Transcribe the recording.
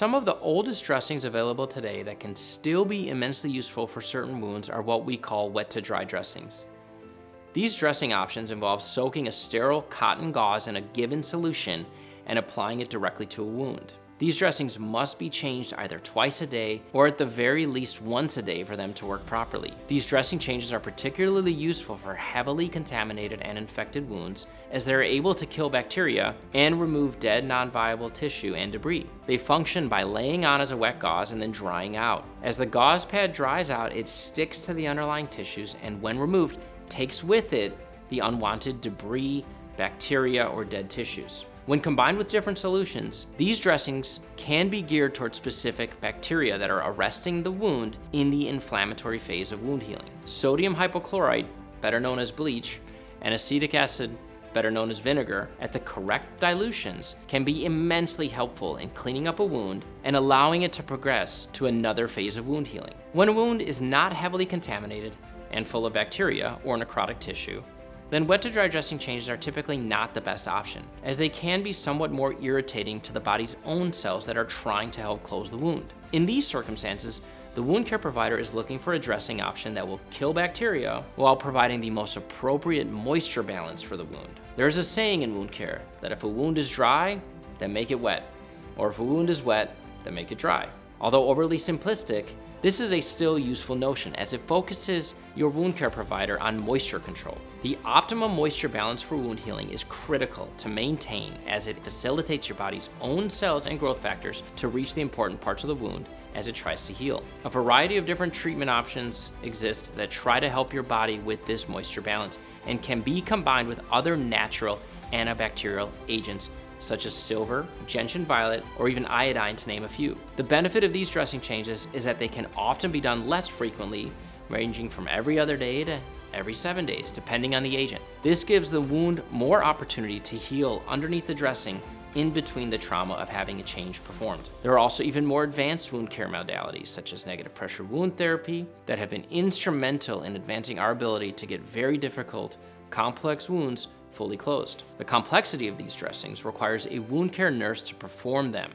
Some of the oldest dressings available today that can still be immensely useful for certain wounds are what we call wet to dry dressings. These dressing options involve soaking a sterile cotton gauze in a given solution and applying it directly to a wound. These dressings must be changed either twice a day or at the very least once a day for them to work properly. These dressing changes are particularly useful for heavily contaminated and infected wounds, as they're able to kill bacteria and remove dead non-viable tissue and debris. They function by laying on as a wet gauze and then drying out. As the gauze pad dries out, it sticks to the underlying tissues and when removed, takes with it the unwanted debris, bacteria, or dead tissues. When combined with different solutions, these dressings can be geared towards specific bacteria that are arresting the wound in the inflammatory phase of wound healing. Sodium hypochlorite, better known as bleach, and acetic acid, better known as vinegar, at the correct dilutions can be immensely helpful in cleaning up a wound and allowing it to progress to another phase of wound healing. When a wound is not heavily contaminated and full of bacteria or necrotic tissue, then wet to dry dressing changes are typically not the best option, as they can be somewhat more irritating to the body's own cells that are trying to help close the wound. In these circumstances, the wound care provider is looking for a dressing option that will kill bacteria while providing the most appropriate moisture balance for the wound. There is a saying in wound care that if a wound is dry, then make it wet, or if a wound is wet, then make it dry. Although overly simplistic, this is a still useful notion as it focuses your wound care provider on moisture control. The optimum moisture balance for wound healing is critical to maintain, as it facilitates your body's own cells and growth factors to reach the important parts of the wound as it tries to heal. A variety of different treatment options exist that try to help your body with this moisture balance and can be combined with other natural antibacterial agents such as silver, gentian violet, or even iodine, to name a few. The benefit of these dressing changes is that they can often be done less frequently, ranging from every other day to every 7 days, depending on the agent. This gives the wound more opportunity to heal underneath the dressing in between the trauma of having a change performed. There are also even more advanced wound care modalities, such as negative pressure wound therapy, that have been instrumental in advancing our ability to get very difficult, complex wounds fully closed. The complexity of these dressings requires a wound care nurse to perform them,